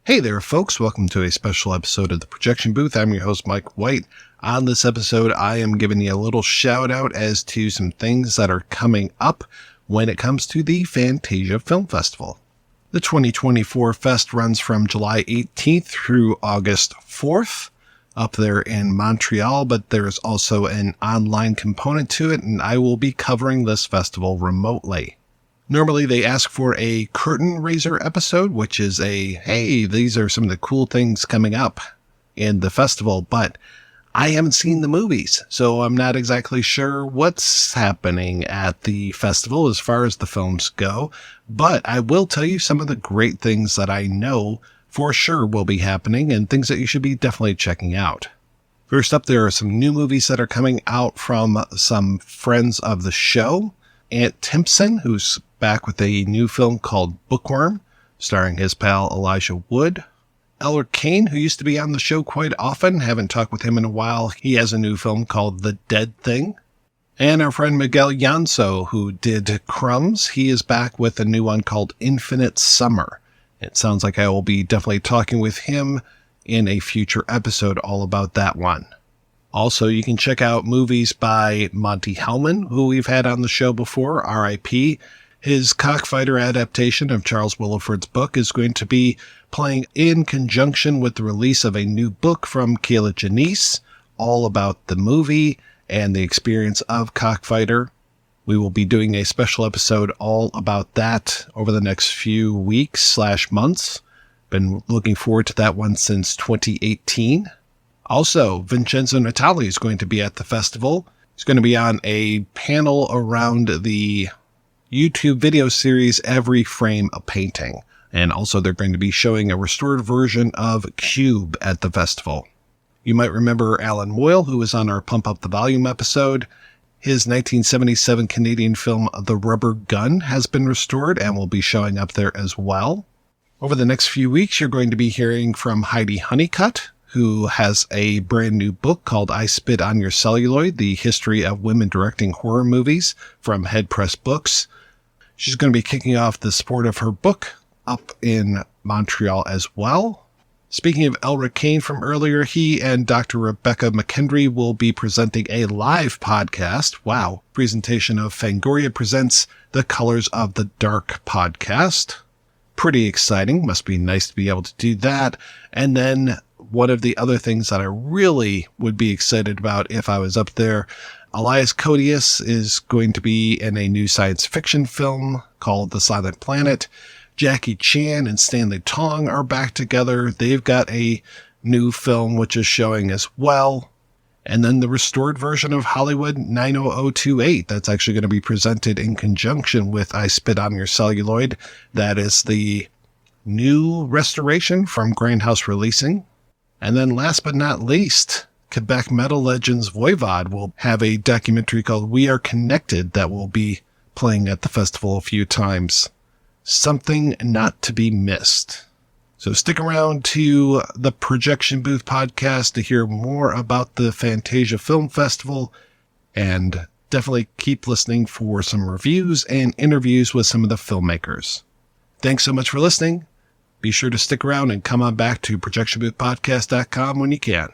Hey there, folks. Welcome to a special episode of the Projection Booth. I'm your host, Mike White. On this episode, I am giving you a little shout out as to some things that are coming up when it comes to the Fantasia Film Festival. The 2024 Fest runs from July 18th through August 4th up there in Montreal, but there's also an online component to it, and I will be covering this festival remotely. Normally, they ask for a curtain raiser episode, which is hey, these are some of the cool things coming up in the festival, but I haven't seen the movies, so I'm not exactly sure what's happening at the festival as far as the films go, but I will tell you some of the great things that I know for sure will be happening and things that you should be definitely checking out. First up, there are some new movies that are coming out from some friends of the show. Ant Timpson, who's back with a new film called Bookworm, starring his pal Elijah Wood. Elric Kane, who used to be on the show quite often, haven't talked with him in a while. He has a new film called The Dead Thing. And our friend Miguel Llansó, who did Crumbs, he is back with a new one called Infinite Summer. It sounds like I will be definitely talking with him in a future episode all about that one. Also, you can check out movies by Monte Hellman, who we've had on the show before, R.I.P. His Cockfighter adaptation of Charles Willeford's book is going to be playing in conjunction with the release of a new book from Kier-la Janisse, all about the movie and the experience of Cockfighter. We will be doing a special episode all about that over the next few weeks/months. Been looking forward to that one since 2018. Also, Vincenzo Natali is going to be at the festival. He's going to be on a panel around the YouTube video series Every Frame a Painting. And also they're going to be showing a restored version of Cube at the festival. You might remember Alan Moyle, who was on our Pump Up the Volume episode. His 1977 Canadian film The Rubber Gun has been restored and will be showing up there as well. Over the next few weeks, you're going to be hearing from Heidi Honeycutt, who has a brand new book called I Spit on Your Celluloid, The History of Women Directing Horror Movies from Head Press Books. She's going to be kicking off the support of her book up in Montreal as well. Speaking of Elric Kane from earlier, he and Dr. Rebecca McKendry will be presenting a live podcast. Wow. Presentation of Fangoria Presents The Colors of the Dark podcast. Pretty exciting. Must be nice to be able to do that. And then one of the other things that I really would be excited about if I was up there, Elias Koteas is going to be in a new science fiction film called The Silent Planet. Jackie Chan and Stanley Tong are back together. They've got a new film which is showing as well. And then the restored version of Hollywood 90028 that's actually going to be presented in conjunction with I Spit on Your Celluloid. That is the new restoration from Grindhouse Releasing. And then last but not least, Quebec metal legends Voivod will have a documentary called We Are Connected that will be playing at the festival a few times. Something not to be missed. So stick around to the Projection Booth podcast to hear more about the Fantasia Film Festival, and definitely keep listening for some reviews and interviews with some of the filmmakers. Thanks so much for listening. Be sure to stick around and come on back to projectionboothpodcast.com when you can.